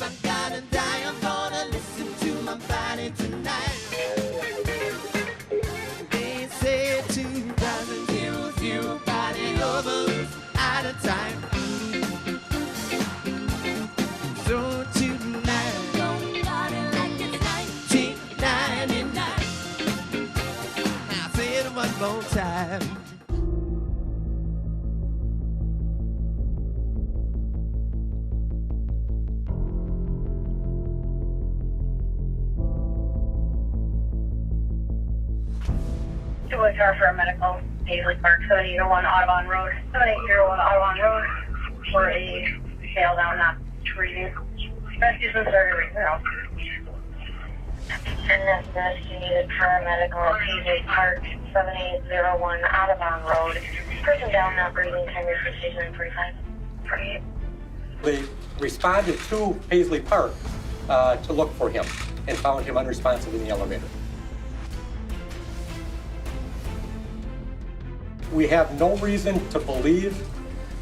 if I'm gonna die, I'm gonna listen to my body tonight. They say 2,000 heroes, you body lovers at a time. So tonight, don't party like it's 1999. I'll say it one more time. Car for a medical, Paisley Park, 7801 Audubon Road, 7801 Audubon Road, for a tail down, not treated. Rescue's been started right now. And this needed paramedical, Paisley Park, 7801 Audubon Road. Person down, not breathing, time for station 45. 48. They responded to Paisley Park to look for him and found him unresponsive in the elevator. We have no reason to believe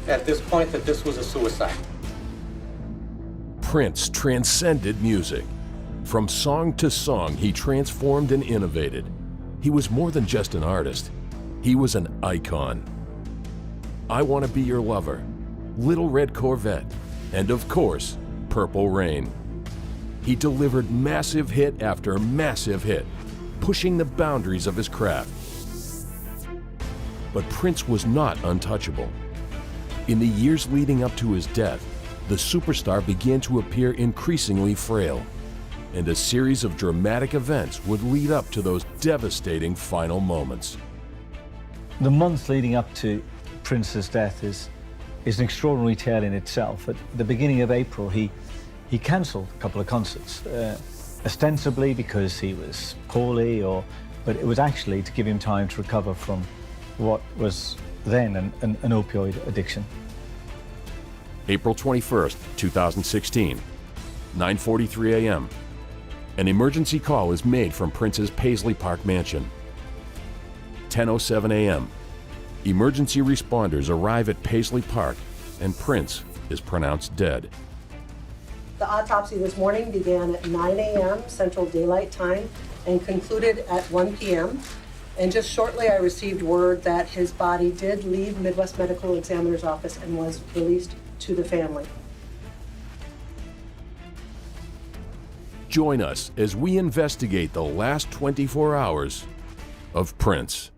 at this point that this was a suicide. Prince transcended music. From song to song, he transformed and innovated. He was more than just an artist. He was an icon. I Want to Be Your Lover, Little Red Corvette, and of course, Purple Rain. He delivered massive hit after massive hit, pushing the boundaries of his craft. But Prince was not untouchable. In the years leading up to his death, the superstar began to appear increasingly frail, and a series of dramatic events would lead up to those devastating final moments. The months leading up to Prince's death is an extraordinary tale in itself. At the beginning of April, he cancelled a couple of concerts, ostensibly because he was poorly, but it was actually to give him time to recover from what was then an opioid addiction. April 21st, 2016, 9:43 a.m. An emergency call is made from Prince's Paisley Park mansion. 10:07 a.m. Emergency responders arrive at Paisley Park and Prince is pronounced dead. The autopsy this morning began at 9 a.m. Central Daylight Time and concluded at 1 p.m. And just shortly, I received word that his body did leave Midwest Medical Examiner's office and was released to the family. Join us as we investigate the last 24 hours of Prince.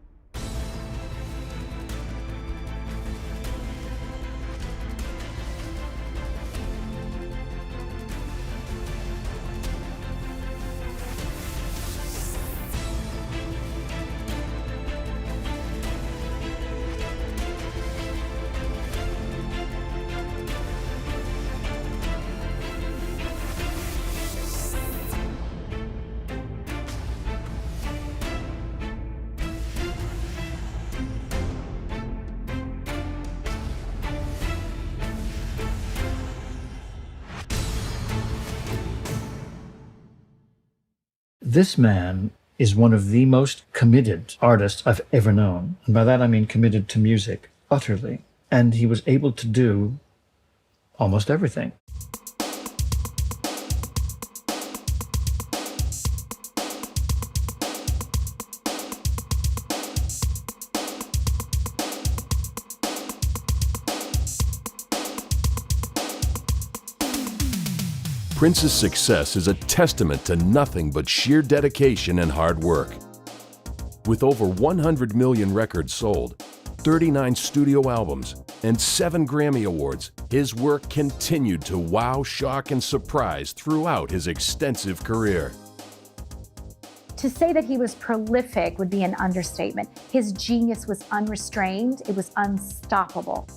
This man is one of the most committed artists I've ever known. And by that I mean committed to music, utterly. And he was able to do almost everything. Prince's success is a testament to nothing but sheer dedication and hard work. With over 100 million records sold, 39 studio albums, and 7 Grammy Awards, his work continued to wow, shock, and surprise throughout his extensive career. To say that he was prolific would be an understatement. His genius was unrestrained, it was unstoppable.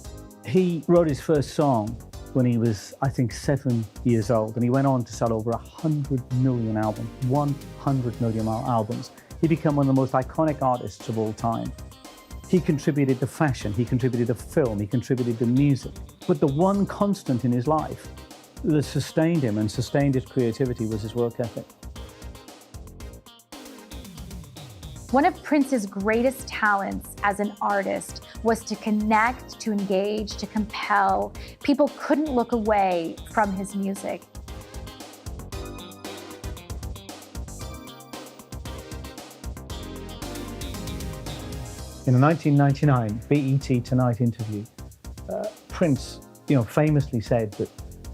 He wrote his first song when he was, I think, 7 years old, and he went on to sell over 100 million albums, 100 million albums. He became one of the most iconic artists of all time. He contributed to fashion, he contributed to film, he contributed to music. But the one constant in his life that sustained him and sustained his creativity was his work ethic. One of Prince's greatest talents as an artist was to connect, to engage, to compel. People couldn't look away from his music. In a 1999 BET Tonight interview, Prince, famously said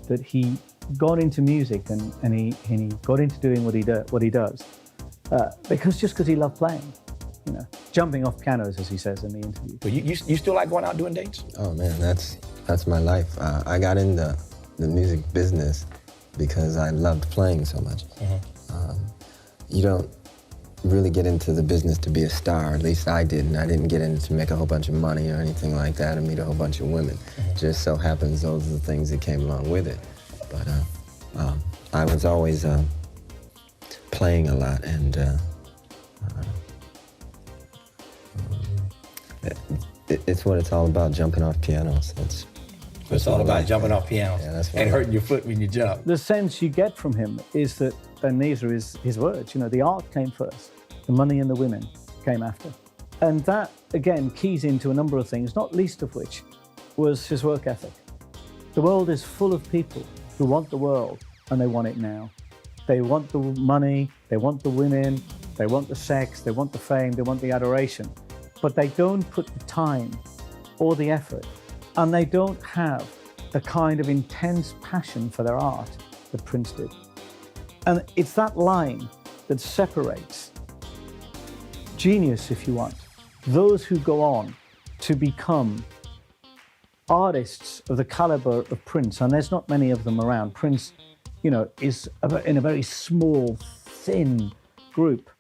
that he got into music and he got into doing what he does because he loved playing, jumping off pianos, as he says in the interview. But you still like going out doing dates? Oh man, that's my life. I got into the music business because I loved playing so much. You don't really get into the business to be a star, at least I didn't. I didn't get in to make a whole bunch of money or anything like that and meet a whole bunch of women. Just so happens those are the things that came along with it. But I was always playing a lot, and it's what it's all about, jumping off pianos. It's all about jumping off pianos Yeah, and hurting your foot when you jump. The sense you get from him is that, and these are his words, the art came first, the money and the women came after. And that, again, keys into a number of things, not least of which was his work ethic. The world is full of people who want the world, and they want it now. They want the money, they want the women, they want the sex, they want the fame, they want the adoration, but they don't put the time or the effort, and they don't have the kind of intense passion for their art that Prince did. And it's that line that separates genius, if you want, those who go on to become artists of the caliber of Prince, and there's not many of them around. Prince, is in a very small, thin group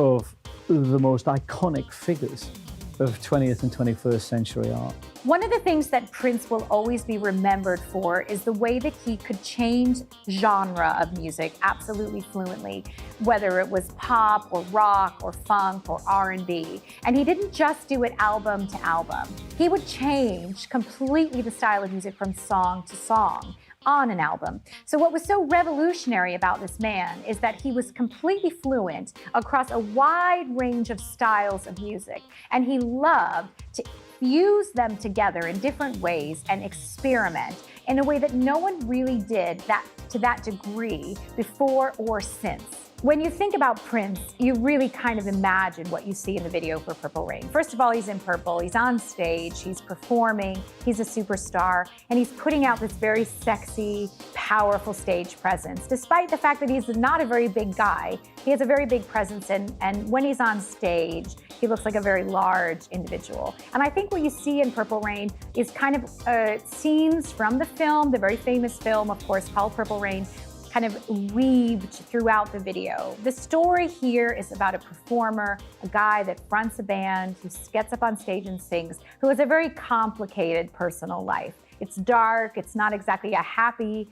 of the most iconic figures of 20th and 21st century art. One of the things that Prince will always be remembered for is the way that he could change genre of music absolutely fluently, whether it was pop or rock or funk or R&B. And he didn't just do it album to album. He would change completely the style of music from song to song on an album. So what was so revolutionary about this man is that he was completely fluent across a wide range of styles of music, and he loved to fuse them together in different ways and experiment in a way that no one really did that to that degree before or since. When you think about Prince, you really kind of imagine what you see in the video for Purple Rain. First of all, he's in purple, he's on stage, he's performing, he's a superstar, and he's putting out this very sexy, powerful stage presence. Despite the fact that he's not a very big guy, he has a very big presence, and when he's on stage, he looks like a very large individual. And I think what you see in Purple Rain is kind of scenes from the film, the very famous film, of course, called Purple Rain, kind of weaved throughout the video. The story here is about a performer, a guy that fronts a band, who gets up on stage and sings, who has a very complicated personal life. It's dark, it's not exactly a happy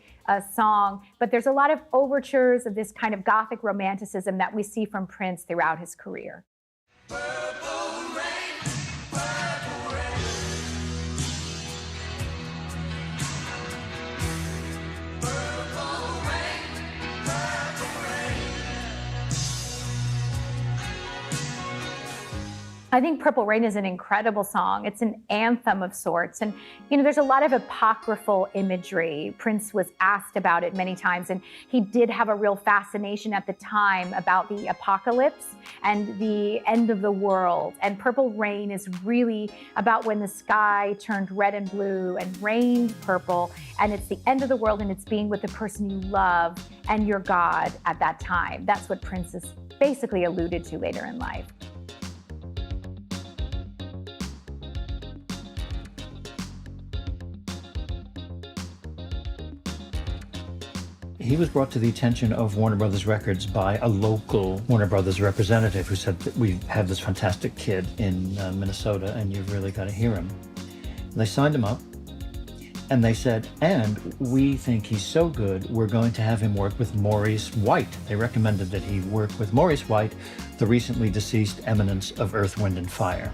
song, but there's a lot of overtures of this kind of Gothic romanticism that we see from Prince throughout his career. I think Purple Rain is an incredible song. It's an anthem of sorts. And, there's a lot of apocryphal imagery. Prince was asked about it many times, and he did have a real fascination at the time about the apocalypse and the end of the world. And Purple Rain is really about when the sky turned red and blue and rained purple, and it's the end of the world, and it's being with the person you love and your God at that time. That's what Prince is basically alluded to later in life. He was brought to the attention of Warner Brothers Records by a local Warner Brothers representative who said that we have this fantastic kid in Minnesota and you've really got to hear him. They signed him up and they said, and we think he's so good, we're going to have him work with Maurice White. They recommended that he work with Maurice White, the recently deceased eminence of Earth, Wind and Fire.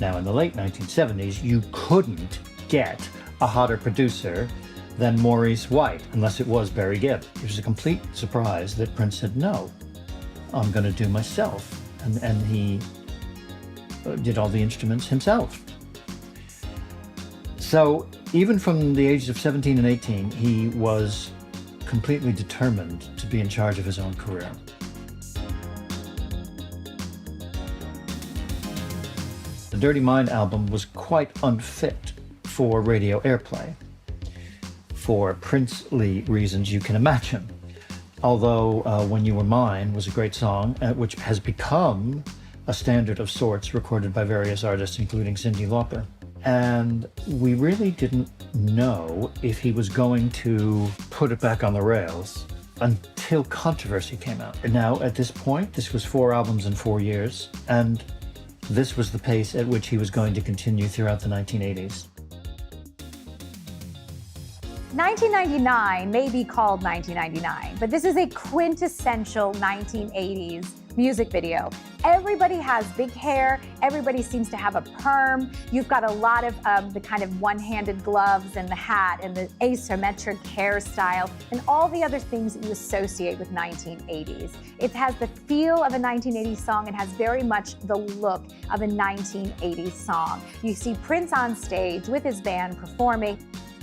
Now, in the late 1970s, you couldn't get a hotter producer than Maurice White, unless it was Barry Gibb. It was a complete surprise that Prince said, no, I'm going to do myself. And he did all the instruments himself. So even from the ages of 17 and 18, he was completely determined to be in charge of his own career. Dirty Mind album was quite unfit for radio airplay, for princely reasons you can imagine. Although When You Were Mine was a great song, which has become a standard of sorts recorded by various artists, including Cyndi Lauper. And we really didn't know if he was going to put it back on the rails until Controversy came out. And now, at this point, this was 4 albums in 4 years, and this was the pace at which he was going to continue throughout the 1980s. 1999 may be called 1999, but this is a quintessential 1980s music video. Everybody has big hair, everybody seems to have a perm. You've got a lot of the kind of one-handed gloves and the hat and the asymmetric hairstyle and all the other things that you associate with 1980s. It has the feel of a 1980s song. It has very much the look of a 1980s song. You see Prince on stage with his band performing.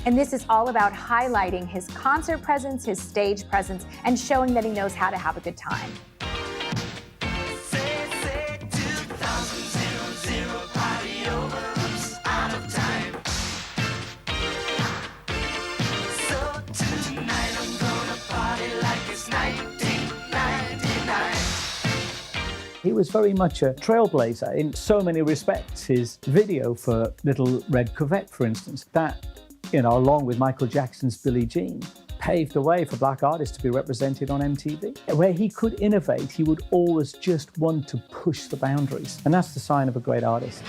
And this is all about highlighting his concert presence, his stage presence, and showing that he knows how to have a good time. He was very much a trailblazer in so many respects. His video for Little Red Corvette, for instance, that, you know, along with Michael Jackson's Billie Jean, paved the way for black artists to be represented on MTV. Where he could innovate, he would always just want to push the boundaries. And that's the sign of a great artist.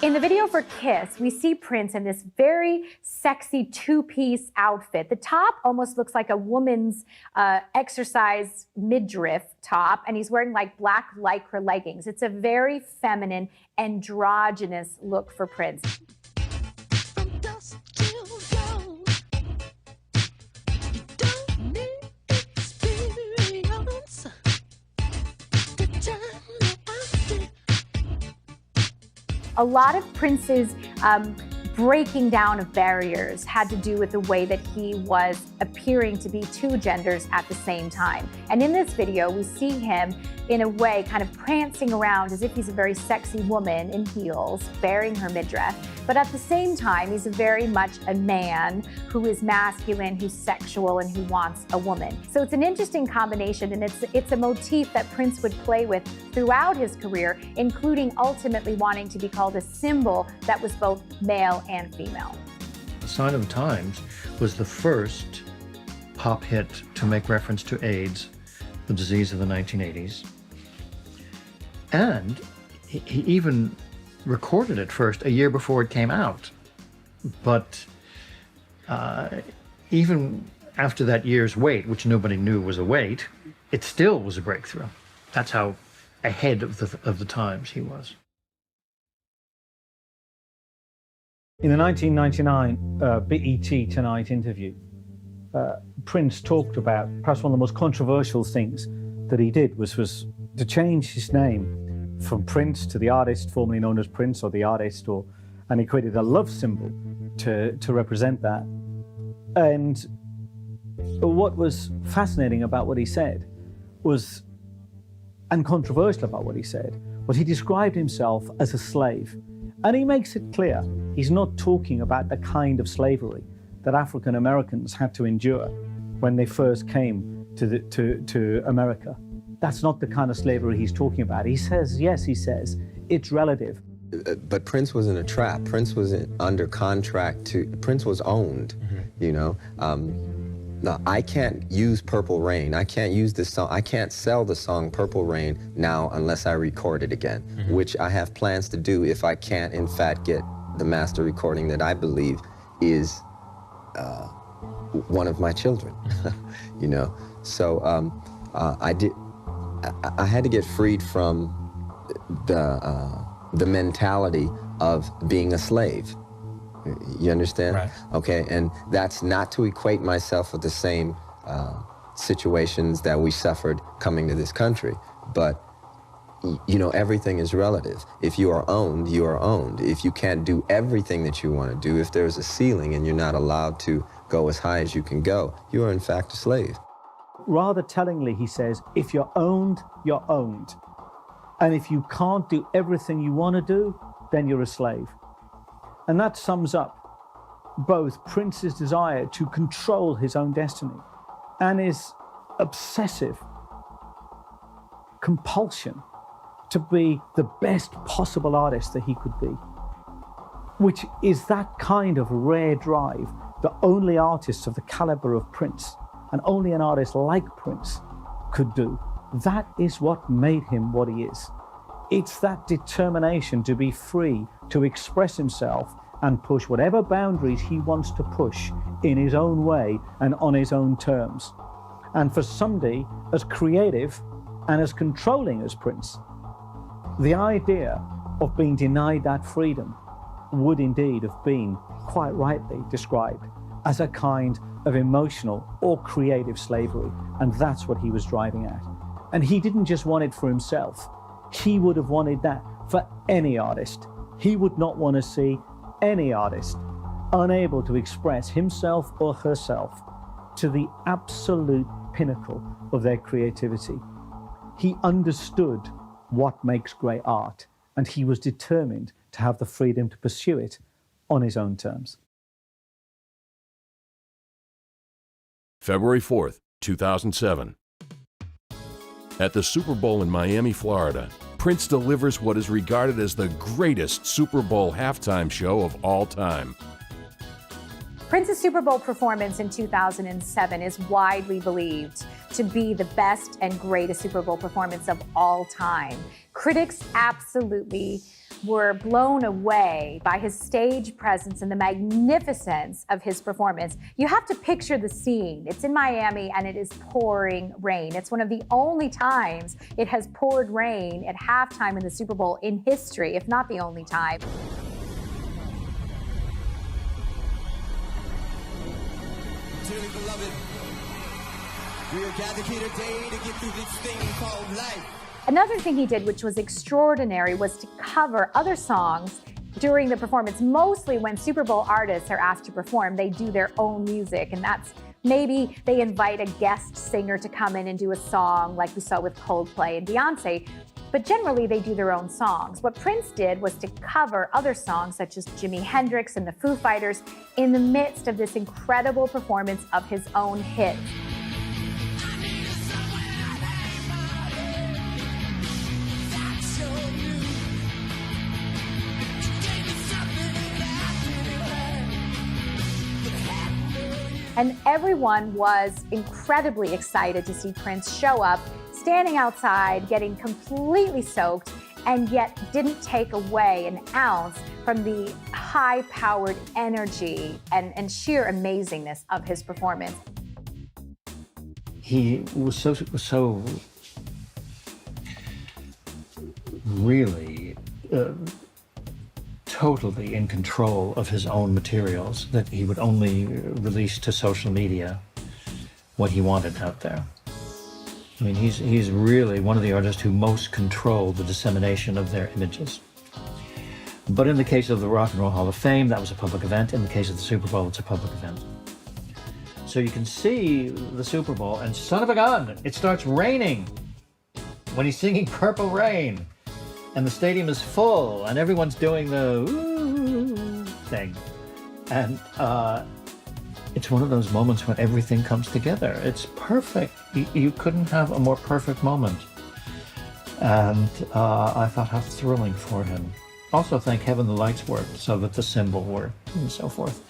In the video for Kiss, we see Prince in this very sexy 2-piece outfit. The top almost looks like a woman's exercise midriff top, and he's wearing like black lycra leggings. It's a very feminine, androgynous look for Prince. A lot of Prince's breaking down of barriers had to do with the way that he was appearing to be 2 genders at the same time. And in this video, we see him in a way kind of prancing around as if he's a very sexy woman in heels, bearing her midriff. But at the same time, he's very much a man who is masculine, who's sexual, and who wants a woman. So it's an interesting combination, and it's a motif that Prince would play with throughout his career, including ultimately wanting to be called a symbol that was both male and female. Sign of the Times was the first pop hit to make reference to AIDS, the disease of the 1980s. And he even recorded it first a year before it came out. But even after that year's wait, which nobody knew was a wait, it still was a breakthrough. That's how ahead of the times he was. In the 1999 BET Tonight interview, Prince talked about perhaps one of the most controversial things that he did was to change his name from Prince to the artist formerly known as Prince, or the artist, and he created a love symbol to represent that. And what was fascinating about what he said was, and controversial about what he said, was he described himself as a slave. And he makes it clear he's not talking about the kind of slavery that African Americans had to endure when they first came to America. That's not the kind of slavery he's talking about. He says, yes, he says, it's relative. But Prince was in a trap. Prince was under contract Prince was owned, you know. No, I can't use Purple Rain. I can't use this song. I can't sell the song Purple Rain now unless I record it again, which I have plans to do if I can't, in fact, get the master recording that I believe is one of my children, you know. So I had to get freed from the mentality of being a slave. You understand? Right. Okay, and that's not to equate myself with the same situations that we suffered coming to this country, but you know, everything is relative. If you are owned, you are owned. If you can't do everything that you want to do, if there's a ceiling and you're not allowed to go as high as you can go, you are in fact a slave. Rather tellingly, he says, if you're owned, you're owned. And if you can't do everything you want to do, then you're a slave. And that sums up both Prince's desire to control his own destiny and his obsessive compulsion to be the best possible artist that he could be, which is that kind of rare drive that only artists of the caliber of Prince and only an artist like Prince could do. That is what made him what he is. It's that determination to be free, to express himself and push whatever boundaries he wants to push in his own way and on his own terms. And for somebody as creative and as controlling as Prince, the idea of being denied that freedom would indeed have been, quite rightly described, as a kind of emotional or creative slavery. And that's what he was driving at. And he didn't just want it for himself. He would have wanted that for any artist. He would not want to see any artist unable to express himself or herself to the absolute pinnacle of their creativity. He understood what makes great art, and he was determined to have the freedom to pursue it on his own terms. February 4th, 2007. At the Super Bowl in Miami, Florida, Prince delivers what is regarded as the greatest Super Bowl halftime show of all time. Prince's Super Bowl performance in 2007 is widely believed to be the best and greatest Super Bowl performance of all time. Critics absolutely were blown away by his stage presence and the magnificence of his performance. You have to picture the scene. It's in Miami and it is pouring rain. It's one of the only times it has poured rain at halftime in the Super Bowl in history, if not the only time. Dearly beloved, we are gathered here today to get through this thing called life. Another thing he did, which was extraordinary, was to cover other songs during the performance. Mostly when Super Bowl artists are asked to perform, they do their own music, and that's maybe they invite a guest singer to come in and do a song like we saw with Coldplay and Beyonce, but generally they do their own songs. What Prince did was to cover other songs such as Jimi Hendrix and the Foo Fighters in the midst of this incredible performance of his own hits. And everyone was incredibly excited to see Prince show up, standing outside, getting completely soaked, and yet didn't take away an ounce from the high-powered energy and sheer amazingness of his performance. He was so really totally in control of his own materials that he would only release to social media what he wanted out there. I mean, he's really one of the artists who most control the dissemination of their images. But in the case of the Rock and Roll Hall of Fame, that was a public event. In the case of the Super Bowl, it's a public event. So you can see the Super Bowl, and son of a gun, it starts raining when he's singing Purple Rain. And the stadium is full, and everyone's doing the ooh thing. And it's one of those moments when everything comes together. It's perfect. You couldn't have a more perfect moment. And I thought how thrilling for him. Also, thank heaven the lights worked so that the symbol worked and so forth.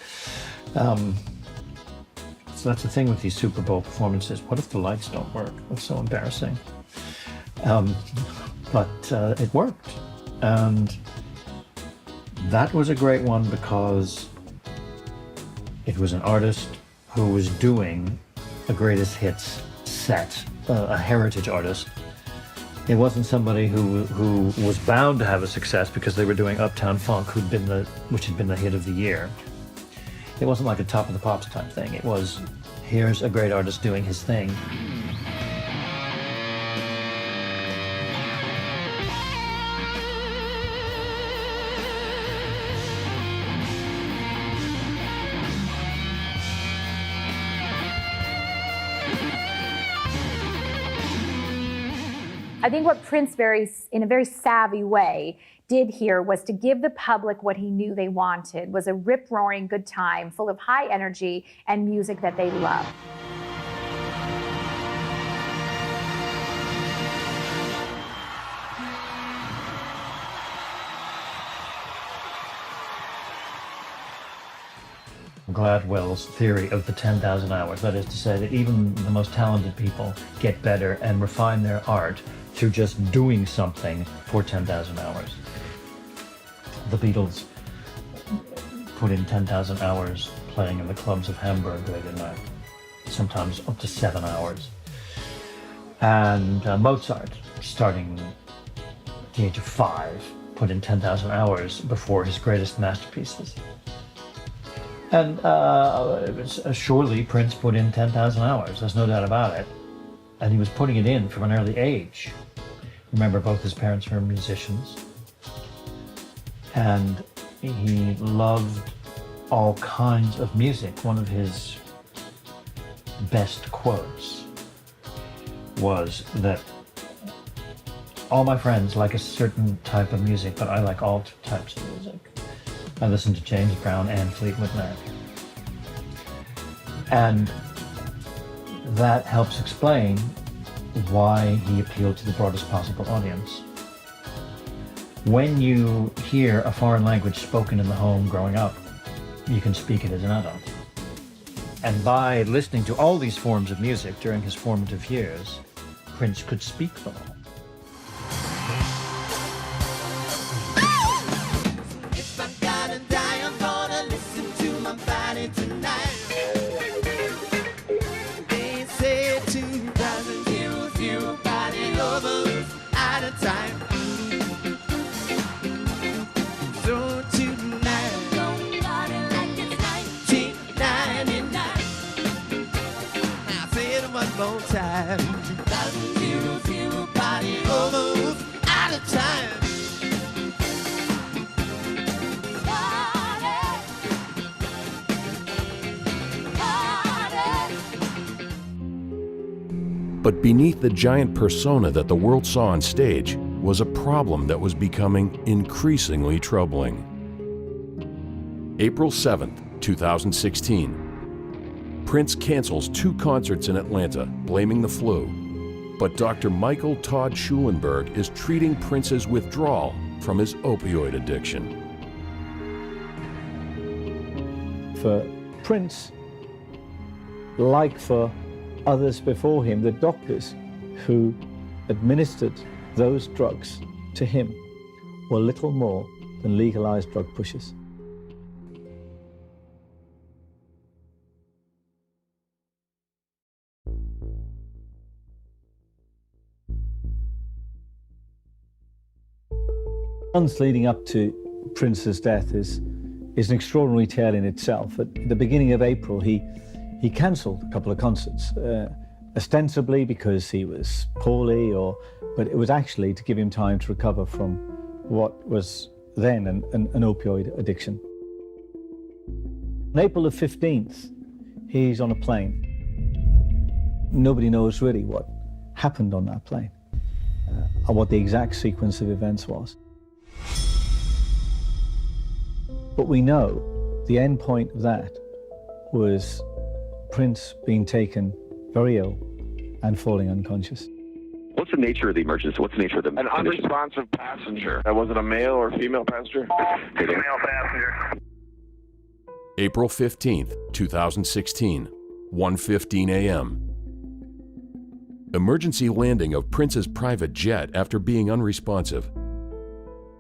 So that's the thing with these Super Bowl performances. What if the lights don't work? It's so embarrassing. But it worked. And that was a great one because it was an artist who was doing a greatest hits set, a heritage artist. It wasn't somebody who was bound to have a success because they were doing Uptown Funk, which had been the hit of the year. It wasn't like a Top of the Pops type thing. It was, here's a great artist doing his thing. I think what Prince in a very savvy way did here was to give the public what he knew they wanted, was a rip-roaring good time full of high energy and music that they love. Gladwell's theory of the 10,000 hours, that is to say that even the most talented people get better and refine their art through just doing something for 10,000 hours. The Beatles put in 10,000 hours playing in the clubs of Hamburg late at night, sometimes up to 7 hours. And Mozart, starting at the age of 5, put in 10,000 hours before his greatest masterpieces. And surely Prince put in 10,000 hours, there's no doubt about it. And he was putting it in from an early age. Remember, both his parents were musicians. And he loved all kinds of music. One of his best quotes was that all my friends like a certain type of music, but I like all types of music. I listened to James Brown and Fleetwood Mac. And that helps explain why he appealed to the broadest possible audience. When you hear a foreign language spoken in the home growing up, you can speak it as an adult. And by listening to all these forms of music during his formative years, Prince could speak them all. But beneath the giant persona that the world saw on stage was a problem that was becoming increasingly troubling. April 7th, 2016. Prince cancels 2 concerts in Atlanta, blaming the flu. But Dr. Michael Todd Schulenberg is treating Prince's withdrawal from his opioid addiction. For Prince, like for others before him, the doctors who administered those drugs to him were little more than legalized drug pushers. The months leading up to Prince's death is an extraordinary tale in itself. At the beginning of April, he cancelled a couple of concerts, ostensibly because he was poorly, but it was actually to give him time to recover from what was then an opioid addiction. On April the 15th, he's on a plane. Nobody knows really what happened on that plane, or what the exact sequence of events was. But we know the end point of that was Prince being taken very ill and falling unconscious. What's the nature of the emergency? What's the nature of the An condition? unresponsive passenger. Was it a male or female passenger? Male passenger. April 15th, 2016, 1:15 a.m. Emergency landing of Prince's private jet after being unresponsive.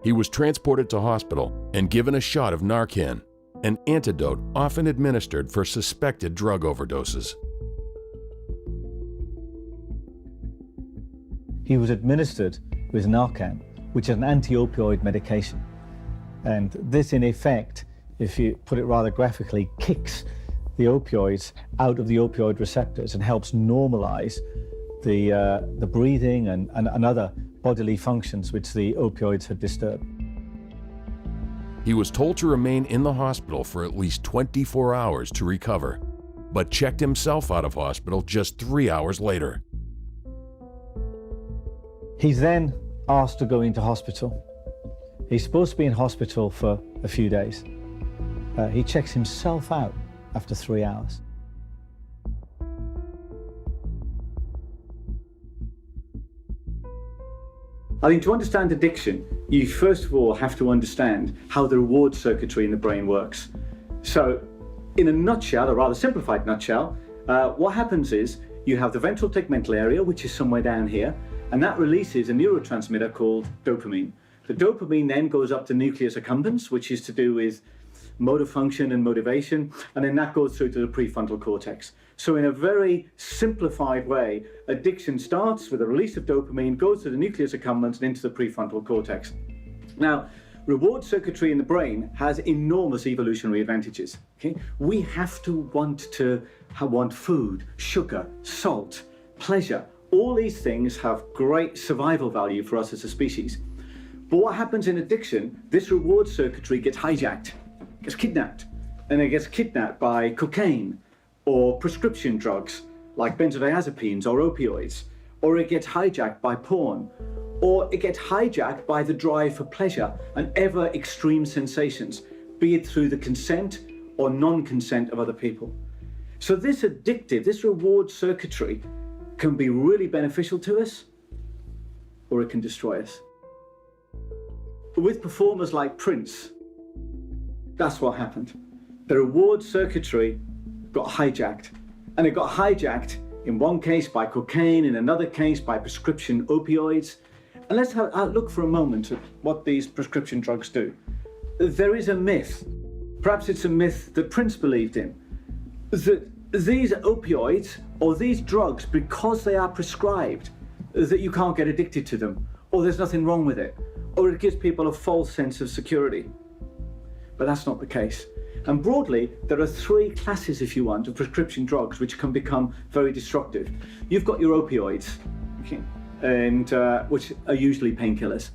He was transported to hospital and given a shot of Narcan, an antidote often administered for suspected drug overdoses. He was administered with Narcan, which is an anti-opioid medication. And this, in effect, if you put it rather graphically, kicks the opioids out of the opioid receptors and helps normalize the breathing and other bodily functions which the opioids had disturbed. He was told to remain in the hospital for at least 24 hours to recover, but checked himself out of hospital just 3 hours later. He's then asked to go into hospital. He's supposed to be in hospital for a few days. He checks himself out after 3 hours. I think to understand addiction, you first of all have to understand how the reward circuitry in the brain works. So, in a nutshell, a rather simplified nutshell, what happens is you have the ventral tegmental area, which is somewhere down here, and that releases a neurotransmitter called dopamine. The dopamine then goes up to nucleus accumbens, which is to do with motor function and motivation, and then that goes through to the prefrontal cortex. So in a very simplified way, addiction starts with a release of dopamine, goes to the nucleus accumbens and into the prefrontal cortex. Now, reward circuitry in the brain has enormous evolutionary advantages. Okay? We have to want food, sugar, salt, pleasure. All these things have great survival value for us as a species. But what happens in addiction, this reward circuitry gets hijacked, gets kidnapped, and it gets kidnapped by cocaine, or prescription drugs like benzodiazepines or opioids, or it gets hijacked by porn, or it gets hijacked by the drive for pleasure and ever extreme sensations, be it through the consent or non-consent of other people. So this reward circuitry can be really beneficial to us, or it can destroy us. With performers like Prince, that's what happened. The reward circuitry got hijacked, and it got hijacked in one case by cocaine, in another case by prescription opioids. And let's look for a moment at what these prescription drugs do. There is a myth, perhaps it's a myth that Prince believed in, that these opioids or these drugs, because they are prescribed, that you can't get addicted to them, or there's nothing wrong with it, or it gives people a false sense of security. But that's not the case. And broadly, there are three classes, if you want, of prescription drugs which can become very destructive. You've got your opioids, okay, and which are usually painkillers.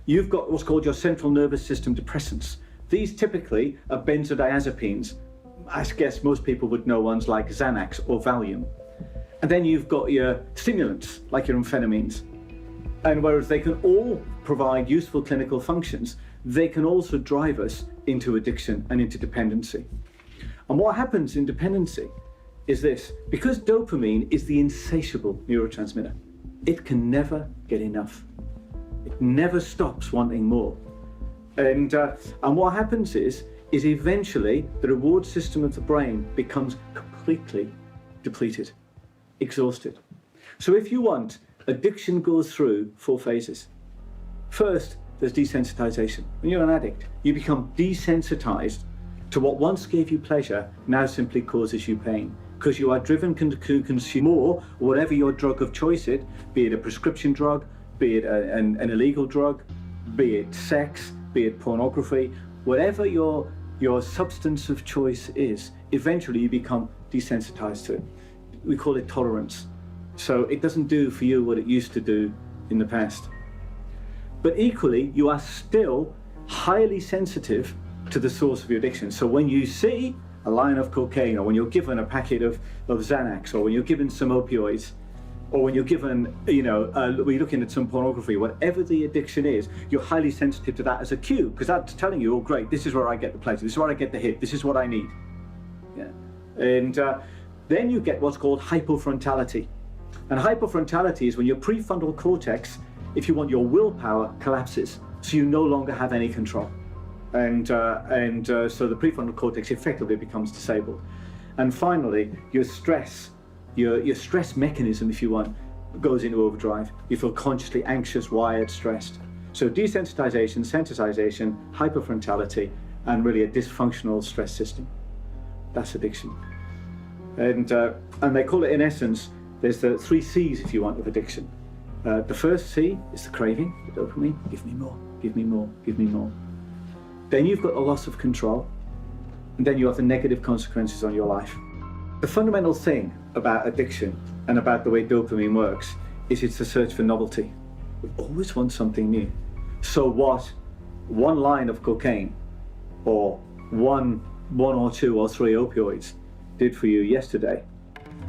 You've got what's called your central nervous system depressants. These typically are benzodiazepines. I guess most people would know ones like Xanax or Valium. And then you've got your stimulants, like your amphetamines. And whereas they can all provide useful clinical functions, they can also drive us into addiction and into dependency. And what happens in dependency is this: because dopamine is the insatiable neurotransmitter, it can never get enough. It never stops wanting more. And what happens is eventually the reward system of the brain becomes completely depleted, exhausted. So if you want, addiction goes through 4 phases. First, there's desensitization. When you're an addict, you become desensitized to what once gave you pleasure, now simply causes you pain, because you are driven to consume more, whatever your drug of choice is, be it a prescription drug, be it an illegal drug, be it sex, be it pornography, whatever your substance of choice is, eventually you become desensitized to it. We call it tolerance. So it doesn't do for you what it used to do in the past. But equally, you are still highly sensitive to the source of your addiction. So when you see a line of cocaine, or when you're given a packet of Xanax, or when you're given some opioids, or when you're given, when you're looking at some pornography, whatever the addiction is, you're highly sensitive to that as a cue, because that's telling you, oh great, this is where I get the pleasure, this is where I get the hit, this is what I need. Yeah. And then you get what's called hypofrontality. And hypofrontality is when your prefrontal cortex, if you want, your willpower collapses, so you no longer have any control. And so the prefrontal cortex effectively becomes disabled. And finally, your stress mechanism, if you want, goes into overdrive. You feel consciously anxious, wired, stressed. So desensitization, sensitization, hypofrontality, and really a dysfunctional stress system. That's addiction. And they call it, in essence, there's the 3 C's, if you want, of addiction. The first C is the craving, the dopamine. Give me more, give me more, give me more. Then you've got the loss of control, and then you have the negative consequences on your life. The fundamental thing about addiction and about the way dopamine works is it's the search for novelty. We always want something new. So what one line of cocaine or one or 2 or 3 opioids did for you yesterday,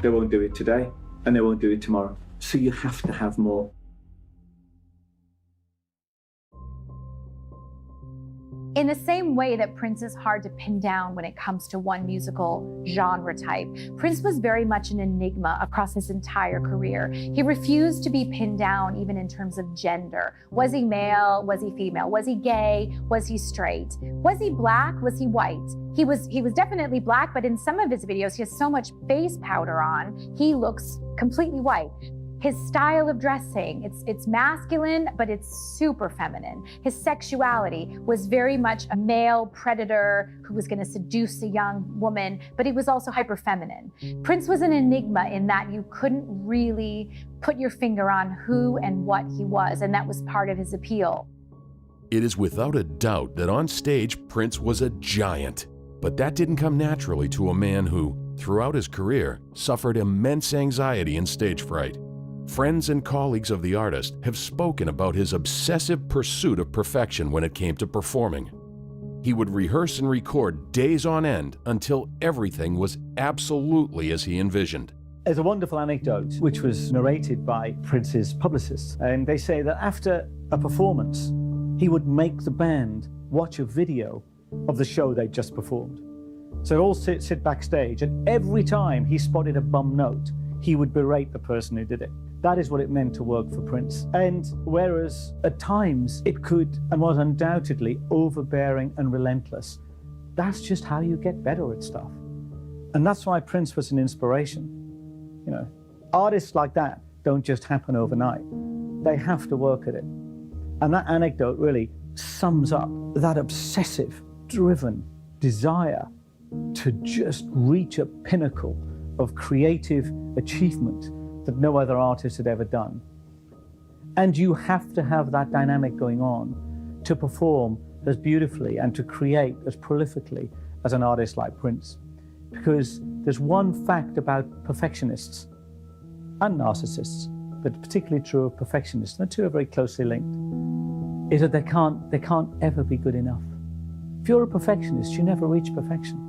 they won't do it today, and they won't do it tomorrow. So you have to have more. In the same way that Prince is hard to pin down when it comes to one musical genre type, Prince was very much an enigma across his entire career. He refused to be pinned down even in terms of gender. Was he male? Was he female? Was he gay? Was he straight? Was he black? Was he white? He was definitely black, but in some of his videos, he has so much face powder on, he looks completely white. His style of dressing, it's masculine, but it's super feminine. His sexuality was very much a male predator who was going to seduce a young woman, but he was also hyper feminine. Prince was an enigma in that you couldn't really put your finger on who and what he was, and that was part of his appeal. It is without a doubt that on stage, Prince was a giant. But that didn't come naturally to a man who, throughout his career, suffered immense anxiety and stage fright. Friends and colleagues of the artist have spoken about his obsessive pursuit of perfection when it came to performing. He would rehearse and record days on end until everything was absolutely as he envisioned. There's a wonderful anecdote which was narrated by Prince's publicists, and they say that after a performance, he would make the band watch a video of the show they'd just performed. So they'd all sit backstage, and every time he spotted a bum note, he would berate the person who did it. That is what it meant to work for Prince. And whereas at times it could and was undoubtedly overbearing and relentless, that's just how you get better at stuff. And that's why Prince was an inspiration. You know, artists like that don't just happen overnight. They have to work at it. And that anecdote really sums up that obsessive, driven desire to just reach a pinnacle of creative achievement that no other artist had ever done. And you have to have that dynamic going on to perform as beautifully and to create as prolifically as an artist like Prince. Because there's one fact about perfectionists and narcissists, but particularly true of perfectionists, and the two are very closely linked, is that they can't ever be good enough. If you're a perfectionist, you never reach perfection.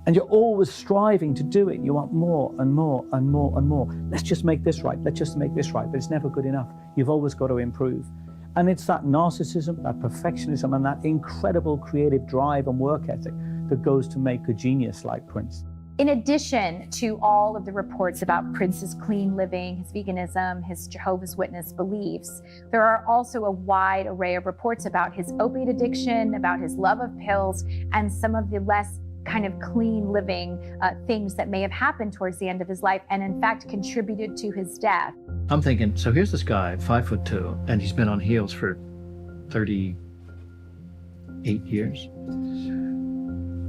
And you're always striving to do it. You want more and more and more and more. Let's just make this right. Let's just make this right. But it's never good enough. You've always got to improve. And it's that narcissism, that perfectionism, and that incredible creative drive and work ethic that goes to make a genius like Prince. In addition to all of the reports about Prince's clean living, his veganism, his Jehovah's Witness beliefs, there are also a wide array of reports about his opiate addiction, about his love of pills, and some of the less kind of clean living things that may have happened towards the end of his life and in fact contributed to his death. I'm thinking, so here's this guy, 5'2", and he's been on heels for 38 years.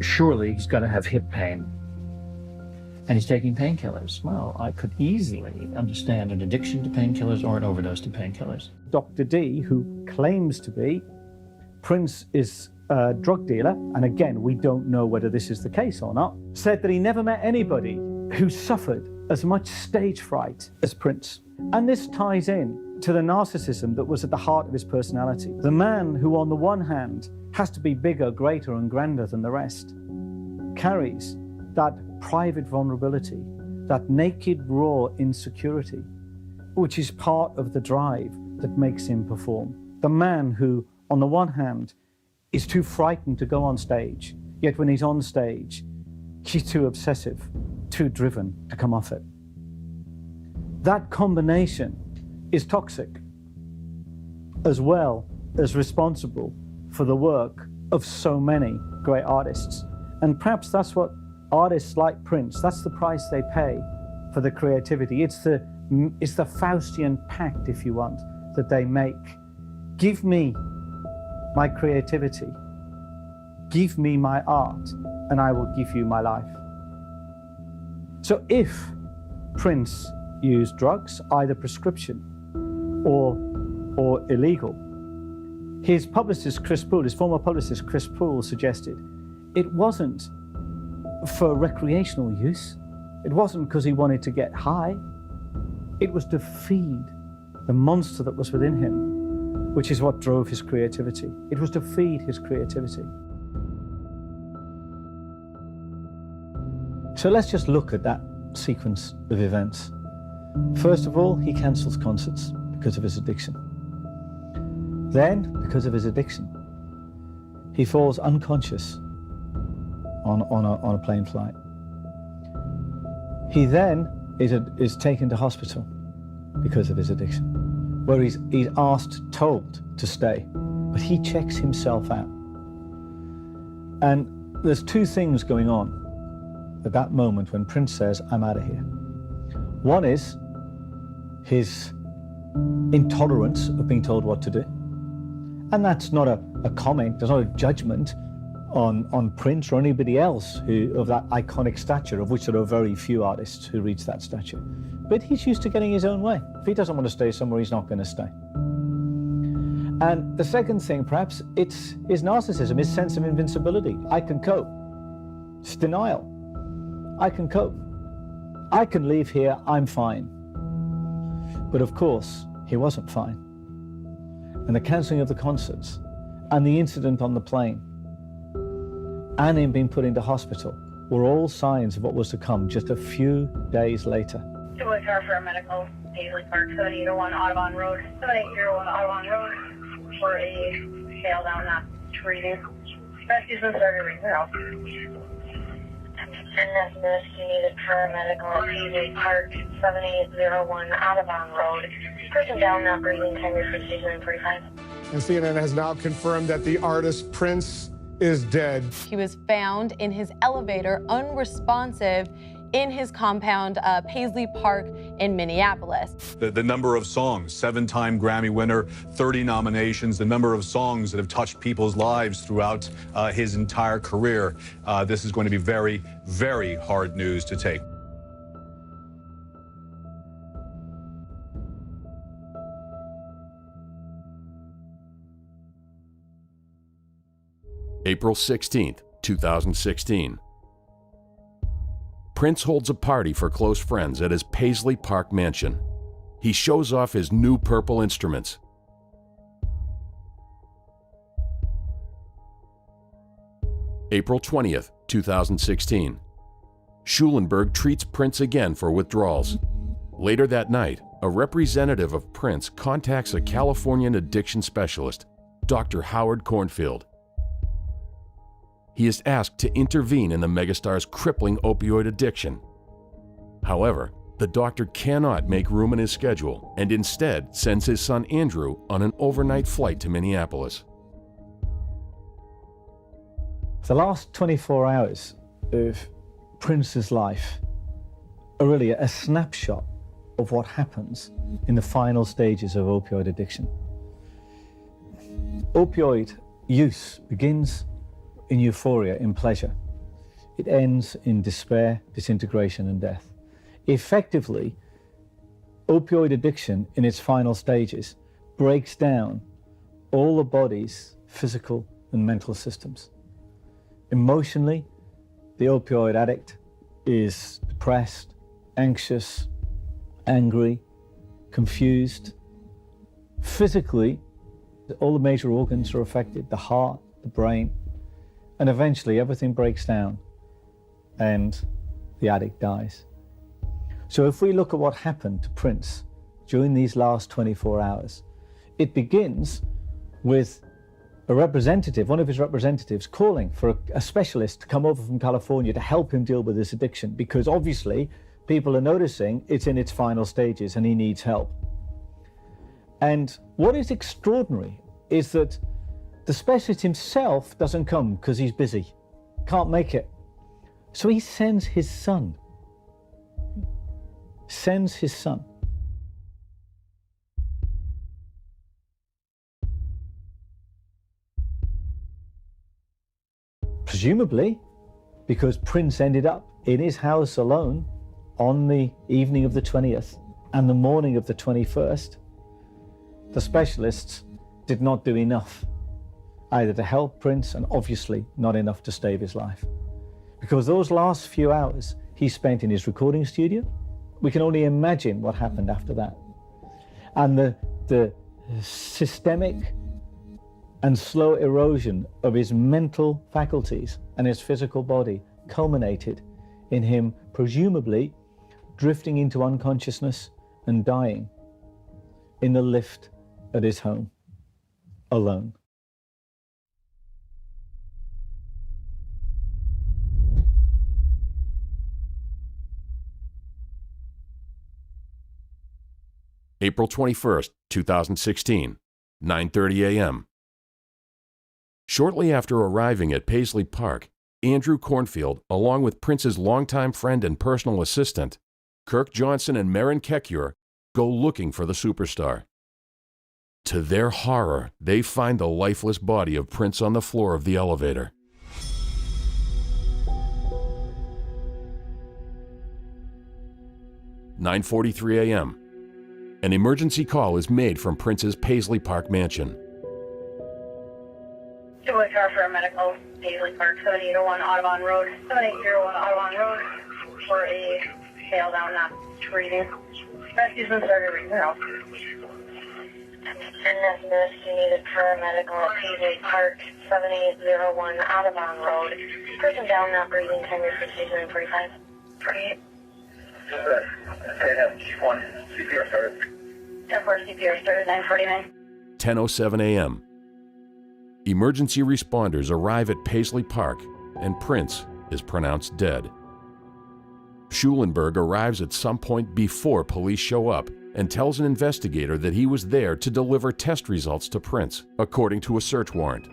Surely he's got to have hip pain. And he's taking painkillers. Well, I could easily understand an addiction to painkillers or an overdose to painkillers. Dr. D, who claims to be Prince is a drug dealer, and again, we don't know whether this is the case or not, said that he never met anybody who suffered as much stage fright as Prince. And this ties in to the narcissism that was at the heart of his personality. The man who, on the one hand, has to be bigger, greater, and grander than the rest, carries that private vulnerability, that naked, raw insecurity, which is part of the drive that makes him perform. The man who, on the one hand, is too frightened to go on stage, yet when he's on stage, he's too obsessive, too driven to come off it. That combination is toxic, as well as responsible for the work of so many great artists. And perhaps that's what artists like Prince, that's the price they pay for the creativity. It's the Faustian pact, if you want, that they make. Give me my creativity, give me my art, and I will give you my life. So if Prince used drugs, either prescription or illegal, his publicist, Chris Poole, his former publicist, Chris Poole, suggested it wasn't for recreational use. It wasn't because he wanted to get high. It was to feed the monster that was within him, which is what drove his creativity. It was to feed his creativity. So let's just look at that sequence of events. First of all, he cancels concerts because of his addiction. Then, because of his addiction, he falls unconscious on a plane flight. He then is taken to hospital because of his addiction, where he's told to stay, but he checks himself out. And there's two things going on at that moment when Prince says, I'm out of here. One is his intolerance of being told what to do. And that's not a comment, there's not a judgment on Prince or anybody else of that iconic stature, of which there are very few artists who reach that stature. But he's used to getting his own way. If he doesn't want to stay somewhere, he's not going to stay. And the second thing, perhaps, it's his narcissism, his sense of invincibility. I can cope. It's denial. I can cope. I can leave here, I'm fine. But of course, he wasn't fine. And the cancelling of the concerts, and the incident on the plane, and him being put into hospital, were all signs of what was to come just a few days later. Deploy car for a medical, Paisley Park, 7801 Audubon Road, 7801 Audubon Road, for a fail down not treating. Rescue's been started right now. And rescue needed paramedical at Paisley Park, 7801 Audubon Road. Person down, not breathing, time for station 45. And CNN has now confirmed that the artist Prince is dead. He was found in his elevator, unresponsive, in his compound, Paisley Park in Minneapolis. The number of songs, 7-time Grammy winner, 30 nominations, the number of songs that have touched people's lives throughout his entire career. This is going to be very, very hard news to take. April 16th, 2016. Prince holds a party for close friends at his Paisley Park mansion. He shows off his new purple instruments. April 20th, 2016. Schulenberg treats Prince again for withdrawals. Later that night, a representative of Prince contacts a Californian addiction specialist, Dr. Howard Cornfield. He is asked to intervene in the megastar's crippling opioid addiction. However, the doctor cannot make room in his schedule and instead sends his son Andrew on an overnight flight to Minneapolis. The last 24 hours of Prince's life are really a snapshot of what happens in the final stages of opioid addiction. Opioid use begins in euphoria, in pleasure. It ends in despair, disintegration, and death. Effectively, opioid addiction in its final stages breaks down all the body's physical and mental systems. Emotionally, the opioid addict is depressed, anxious, angry, confused. Physically, all the major organs are affected, the heart, the brain, and eventually everything breaks down and the addict dies. So if we look at what happened to Prince during these last 24 hours, it begins with a representative, one of his representatives, calling for a specialist to come over from California to help him deal with this addiction, because obviously people are noticing it's in its final stages and he needs help. And what is extraordinary is that the specialist himself doesn't come because he's busy, can't make it. So he sends his son. Presumably, because Prince ended up in his house alone on the evening of the 20th and the morning of the 21st, the specialists did not do enough either to help Prince and obviously not enough to save his life. Because those last few hours he spent in his recording studio, we can only imagine what happened after that. And the systemic and slow erosion of his mental faculties and his physical body culminated in him presumably drifting into unconsciousness and dying in the lift at his home, alone. April 21st, 2016, 9:30 a.m. Shortly after arriving at Paisley Park, Andrew Cornfield, along with Prince's longtime friend and personal assistant, Kirk Johnson and Maren Kekure, go looking for the superstar. To their horror, they find the lifeless body of Prince on the floor of the elevator. "9:43 a.m. An emergency call is made from Prince's Paisley Park mansion. Two-way car for a medical, Paisley Park, 7801 Audubon Road, 7801 Audubon Road, for a tail down, not treating. Rescues and started reading out. And that's nurse, you need a paramedical at Paisley Park, 7801 Audubon Road. Person down, not breathing, time for station in 45. 48. CPR started. 10-4 CPR started, 9:49. 10:07 a.m. Emergency responders arrive at Paisley Park, and Prince is pronounced dead. Schulenberg arrives at some point before police show up and tells an investigator that he was there to deliver test results to Prince, according to a search warrant.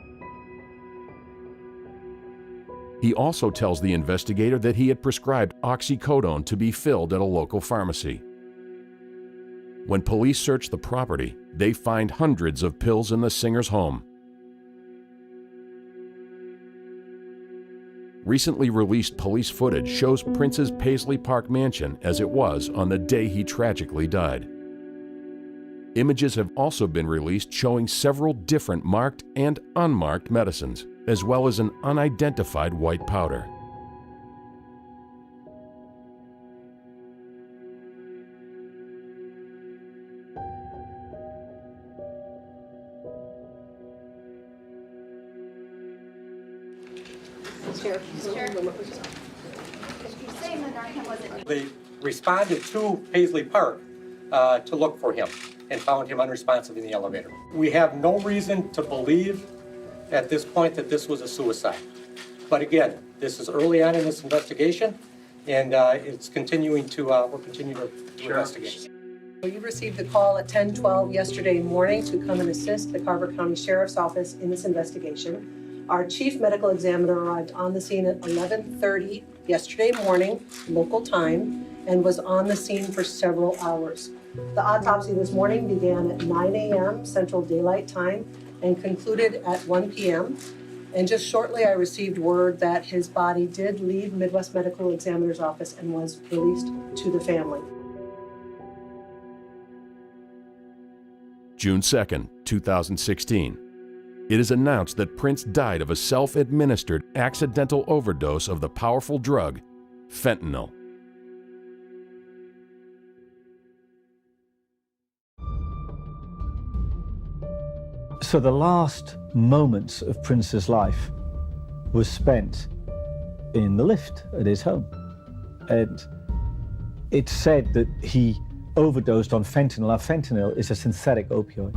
He also tells the investigator that he had prescribed oxycodone to be filled at a local pharmacy. When police search the property, they find hundreds of pills in the singer's home. Recently released police footage shows Prince's Paisley Park mansion as it was on the day he tragically died. Images have also been released showing several different marked and unmarked medicines, as well as an unidentified white powder. They responded to Paisley Park to look for him and found him unresponsive in the elevator. We have no reason to believe at this point that this was a suicide. But again, this is early on in this investigation, and it's continuing to, we'll continue to investigate. You received the call at 10:12 yesterday morning to come and assist the Carver County Sheriff's Office in this investigation. Our chief medical examiner arrived on the scene at 11:30 yesterday morning, local time, and was on the scene for several hours. The autopsy this morning began at 9 a.m. Central Daylight Time and concluded at 1 p.m. And just shortly, I received word that his body did leave Midwest Medical Examiner's office and was released to the family. June 2nd, 2016. It is announced that Prince died of a self-administered accidental overdose of the powerful drug, fentanyl. So the last moments of Prince's life was spent in the lift at his home. And it's said that he overdosed on fentanyl. Now, fentanyl is a synthetic opioid.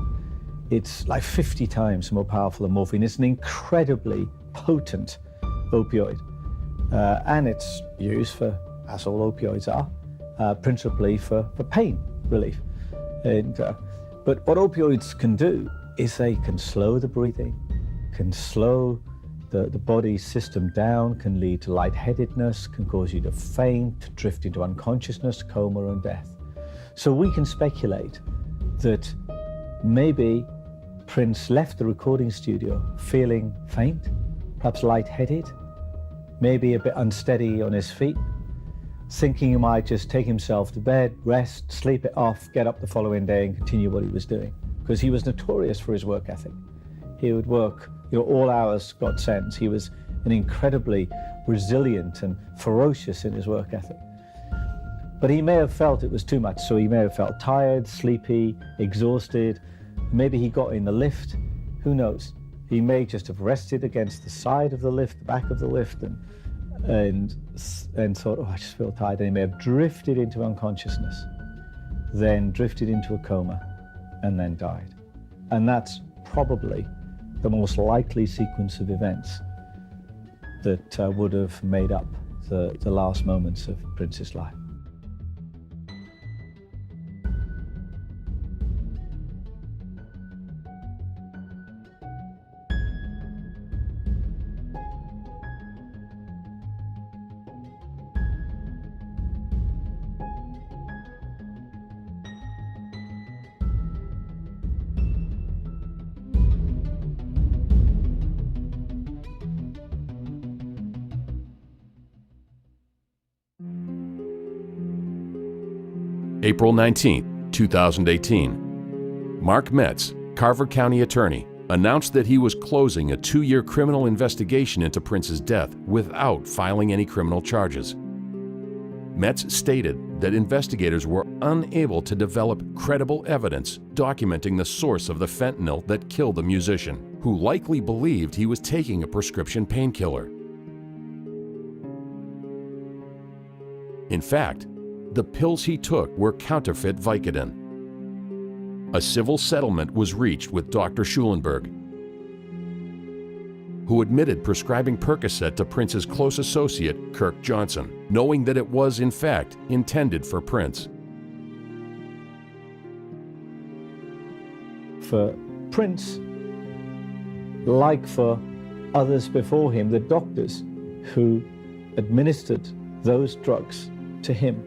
It's like 50 times more powerful than morphine. It's an incredibly potent opioid. And it's used for, as all opioids are, principally for pain relief. And, but what opioids can do is they can slow the breathing, can slow the body's system down, can lead to lightheadedness, can cause you to faint, drift into unconsciousness, coma, and death. So we can speculate that maybe Prince left the recording studio feeling faint, perhaps lightheaded, maybe a bit unsteady on his feet, thinking he might just take himself to bed, rest, sleep it off, get up the following day and continue what he was doing. Because he was notorious for his work ethic. He would work, all hours God sends. He was an incredibly resilient and ferocious in his work ethic. But he may have felt it was too much, so he may have felt tired, sleepy, exhausted. Maybe he got in the lift, who knows? He may just have rested against the side of the lift, the back of the lift, and thought, oh, I just feel tired. And he may have drifted into unconsciousness, then drifted into a coma, and then died. And that's probably the most likely sequence of events that would have made up the last moments of Prince's life. April 19, 2018. Mark Metz, Carver County attorney, announced that he was closing a 2-year criminal investigation into Prince's death without filing any criminal charges. Metz stated that investigators were unable to develop credible evidence documenting the source of the fentanyl that killed the musician, who likely believed he was taking a prescription painkiller. In fact, the pills he took were counterfeit Vicodin. A civil settlement was reached with Dr. Schulenberg, who admitted prescribing Percocet to Prince's close associate, Kirk Johnson, knowing that it was, in fact, intended for Prince. For Prince, like for others before him, the doctors who administered those drugs to him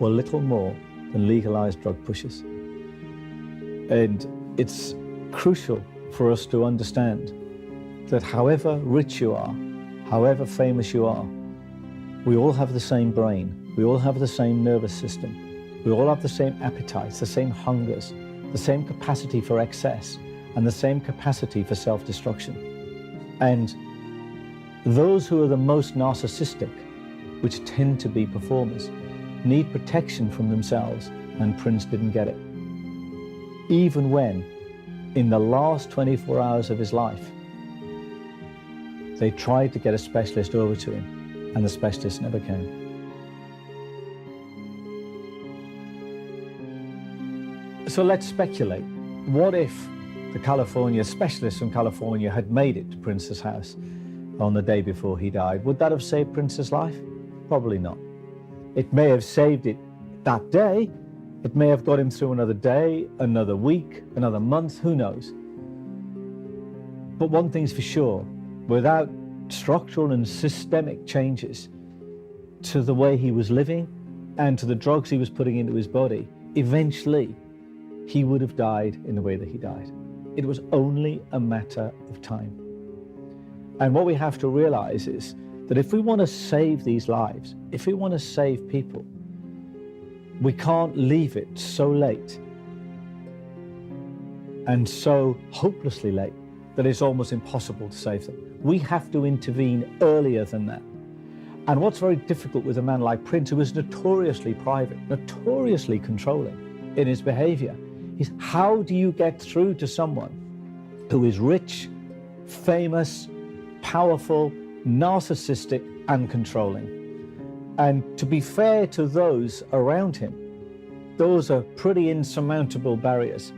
were little more than legalized drug pushers. And it's crucial for us to understand that however rich you are, however famous you are, we all have the same brain, we all have the same nervous system, we all have the same appetites, the same hungers, the same capacity for excess, and the same capacity for self-destruction. And those who are the most narcissistic, which tend to be performers, need protection from themselves, and Prince didn't get it. Even when, in the last 24 hours of his life, they tried to get a specialist over to him, and the specialist never came. So let's speculate. What if the California specialist from California had made it to Prince's house on the day before he died? Would that have saved Prince's life? Probably not. It may have saved it that day. It may have got him through another day, another week, another month, who knows? But one thing's for sure, without structural and systemic changes to the way he was living and to the drugs he was putting into his body, eventually he would have died in the way that he died. It was only a matter of time. And what we have to realize is that if we want to save these lives, if we want to save people, we can't leave it so late and so hopelessly late that it's almost impossible to save them. We have to intervene earlier than that. And what's very difficult with a man like Prince, who was notoriously private, notoriously controlling in his behavior, is how do you get through to someone who is rich, famous, powerful, narcissistic, and controlling? And to be fair to those around him, those are pretty insurmountable barriers.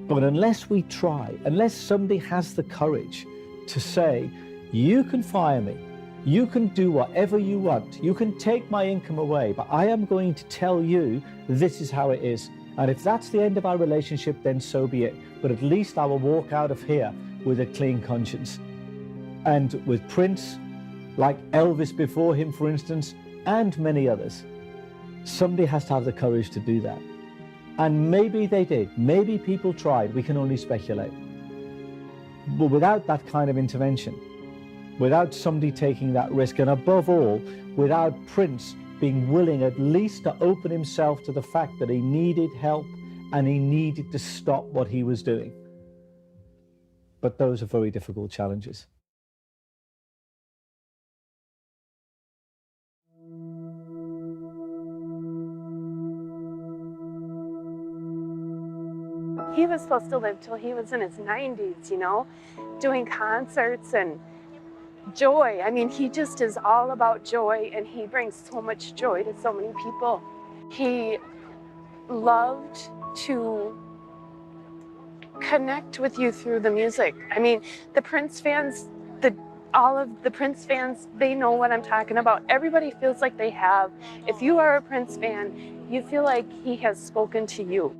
But unless we try, unless somebody has the courage to say, you can fire me, you can do whatever you want, you can take my income away, but I am going to tell you this is how it is. And if that's the end of our relationship, then so be it. But at least I will walk out of here with a clean conscience. And with Prince, like Elvis before him, for instance, and many others, somebody has to have the courage to do that. And maybe they did. Maybe people tried. We can only speculate. But without that kind of intervention, without somebody taking that risk, and above all, without Prince being willing at least to open himself to the fact that he needed help and he needed to stop what he was doing. But those are very difficult challenges. He was supposed to live till he was in his 90s, you know, doing concerts and joy. I mean, he just is all about joy, and he brings so much joy to so many people. He loved to connect with you through the music. I mean, the Prince fans, all of the Prince fans, they know what I'm talking about. Everybody feels like they have. If you are a Prince fan, you feel like he has spoken to you.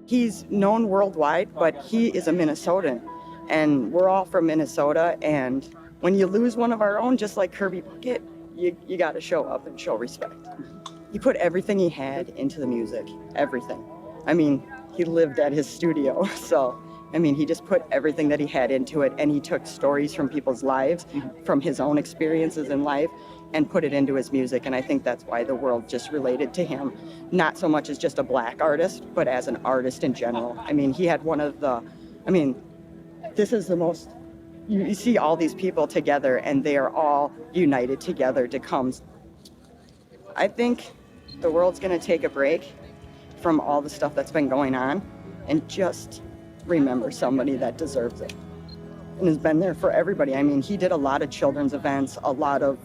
He's known worldwide, but he is a Minnesotan, and we're all from Minnesota, and when you lose one of our own, just like Kirby Puckett, you got to show up and show respect. He put everything he had into the music, everything. I mean, he lived at his studio, so, I mean, he just put everything that he had into it, and he took stories from people's lives, from his own experiences in life, and put it into his music. And I think that's why the world just related to him, not so much as just a black artist, but as an artist in general. I mean, he had one of the, this is the most, you see all these people together and they are all united together to come. I think the world's gonna take a break from all the stuff that's been going on and just remember somebody that deserves it and has been there for everybody. I mean, he did a lot of children's events, a lot of,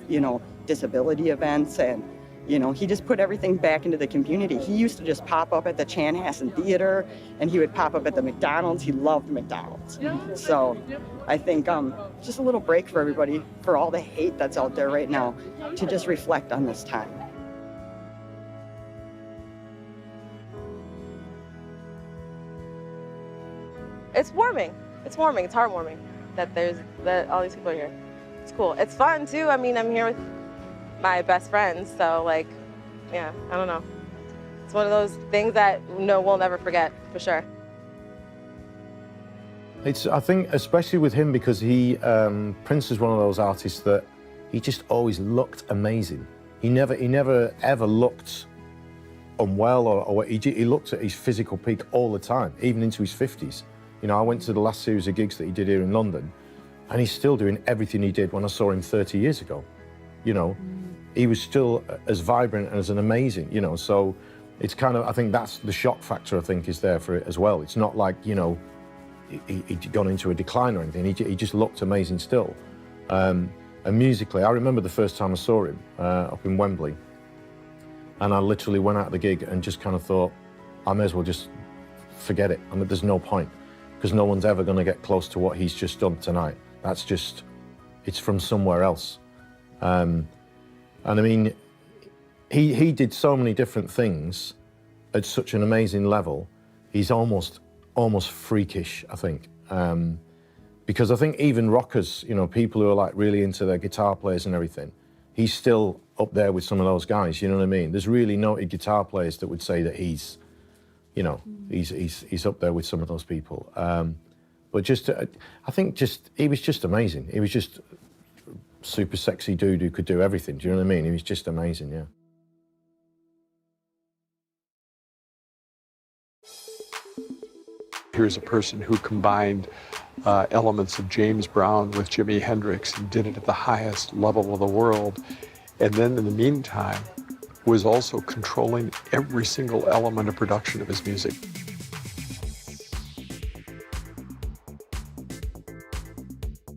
disability events, and, he just put everything back into the community. He used to just pop up at the Chanhassen Theater, and he would pop up at the McDonald's. He loved McDonald's. So I think just a little break for everybody, for all the hate that's out there right now, to just reflect on this time. It's warming. It's warming. It's heartwarming that all these people are here. It's cool. It's fun too. I mean, I'm here with my best friends, so yeah, I don't know. It's one of those things that we'll never forget, for sure. I think, especially with him, because Prince is one of those artists that he just always looked amazing. He never ever looked unwell, or he looked at his physical peak all the time, even into his 50s. I went to the last series of gigs that he did here in London, and he's still doing everything he did when I saw him 30 years ago. He was still as vibrant and as an amazing, so it's kind of, I think that's the shock factor, I think, is there for it as well. It's not like, he'd gone into a decline or anything. He just looked amazing still. And musically, I remember the first time I saw him up in Wembley, and I literally went out of the gig and just kind of thought, I may as well just forget it. There's no point, because no one's ever going to get close to what he's just done tonight. That's just, it's from somewhere else. And I mean, he did so many different things at such an amazing level. He's almost freakish, I think. Because I think even rockers, people who are like really into their guitar players and everything, he's still up there with some of those guys, you know what I mean? There's really noted guitar players that would say that he's up there with some of those people. But I think he was just amazing. He was just super sexy dude who could do everything. Do you know what I mean? He was just amazing, yeah. Here's a person who combined elements of James Brown with Jimi Hendrix and did it at the highest level of the world. And then in the meantime, was also controlling every single element of production of his music.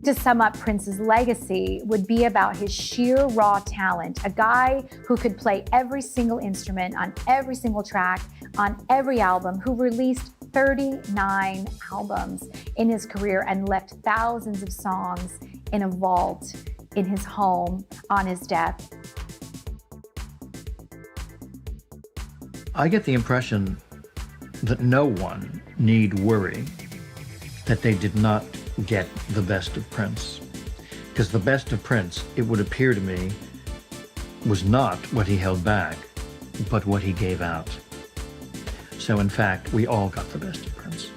To sum up Prince's legacy would be about his sheer raw talent, a guy who could play every single instrument on every single track, on every album, who released 39 albums in his career and left thousands of songs in a vault in his home on his death. I get the impression that no one need worry that they did not get the best of Prince. Because the best of Prince, it would appear to me, was not what he held back, but what he gave out. So in fact, we all got the best of Prince.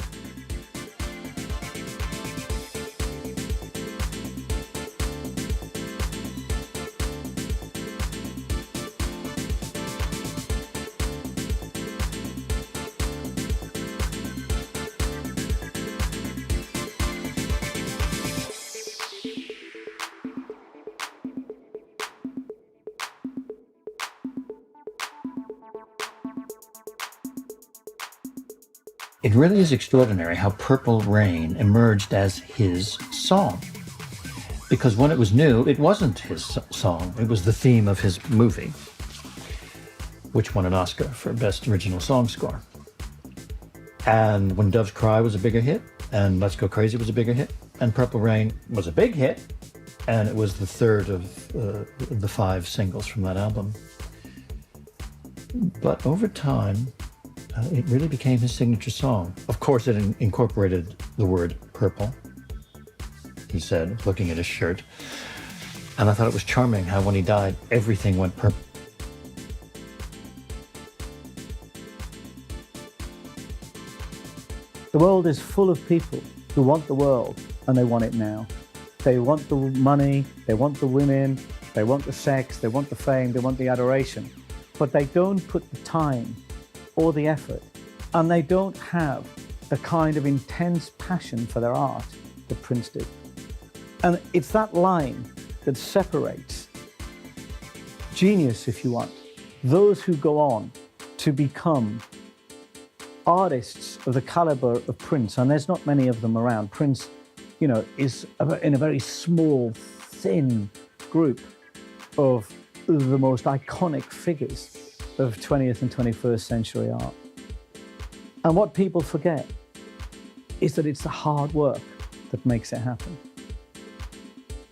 It really is extraordinary how Purple Rain emerged as his song. Because when it was new, it wasn't his song. It was the theme of his movie, which won an Oscar for Best Original Song Score. And When Doves Cry was a bigger hit, and Let's Go Crazy was a bigger hit, and Purple Rain was a big hit, and it was the third of the 5 singles from that album. But over time, it really became his signature song. Of course, it incorporated the word purple, he said, looking at his shirt. And I thought it was charming how when he died, everything went purple. The world is full of people who want the world, and they want it now. They want the money, they want the women, They want the sex, they want the fame, they want the adoration, but they don't put the time or the effort, and they don't have the kind of intense passion for their art that Prince did. And it's that line that separates genius, if you want, those who go on to become artists of the caliber of Prince, and there's not many of them around. Prince, you know, is in a very small, thin group of the most iconic figures of 20th and 21st century art. And what people forget is that it's the hard work that makes it happen.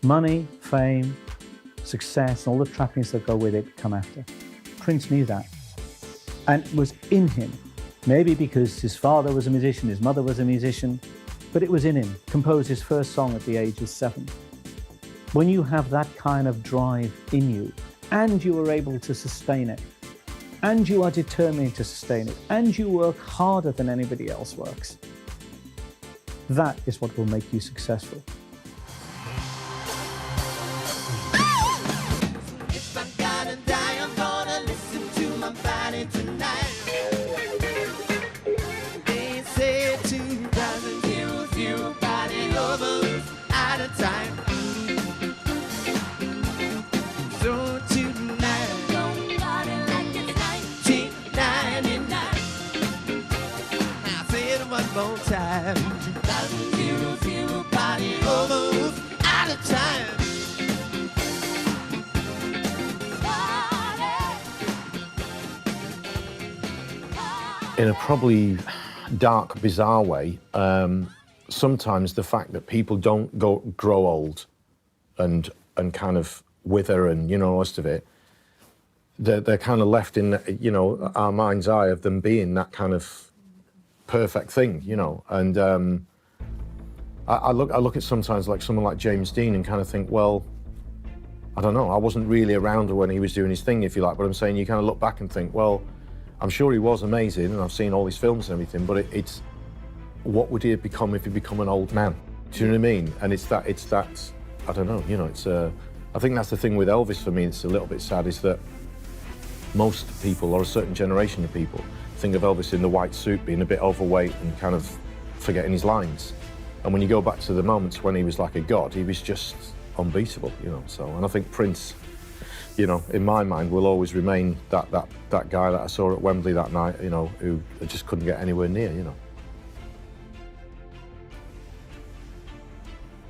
Money, fame, success, and all the trappings that go with it come after. Prince knew that, and it was in him. Maybe because his father was a musician, his mother was a musician, but it was in him. Composed his first song at the age of 7. When you have that kind of drive in you, and you are able to sustain it, and you are determined to sustain it, and you work harder than anybody else works, that is what will make you successful. If I'm gonna die, I'm gonna listen to my body tonight. They say 2,000 years, few body lovers at a time. So tonight, don't party like it's 1999. I'll say it one more time. 2,000 years, few body lovers at a time. In a probably dark, bizarre way, sometimes the fact that people don't grow old and kind of wither and, you know, the rest of it, they're kind of left in, you know, our mind's eye of them being that kind of perfect thing, you know. And I look at sometimes like someone like James Dean and kind of think, well, I don't know, I wasn't really around when he was doing his thing, if you like, but I'm saying you kind of look back and think, well, I'm sure he was amazing, and I've seen all his films and everything, but it's what would he have become if he'd become an old man? Do you know what I mean? And it's that, I don't know, you know, I think that's the thing with Elvis for me, it's a little bit sad, is that most people, or a certain generation of people, think of Elvis in the white suit, being a bit overweight and kind of forgetting his lines. And when you go back to the moments when he was like a god, he was just unbeatable, you know, so, and I think Prince, you know, in my mind, will always remain that guy that I saw at Wembley that night, you know, who I just couldn't get anywhere near, you know.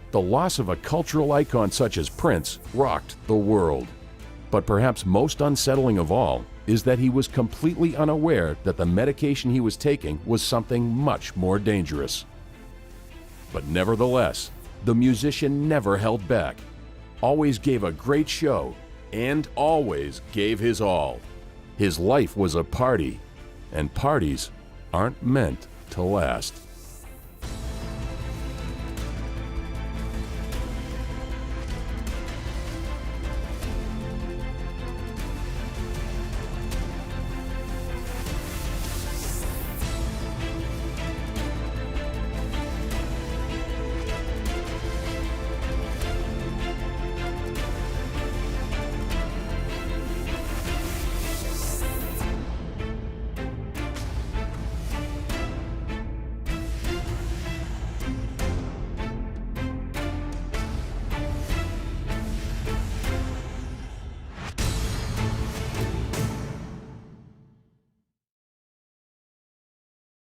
The loss of a cultural icon such as Prince rocked the world. But perhaps most unsettling of all is that he was completely unaware that the medication he was taking was something much more dangerous. But nevertheless, the musician never held back, always gave a great show, and always gave his all. His life was a party, and parties aren't meant to last.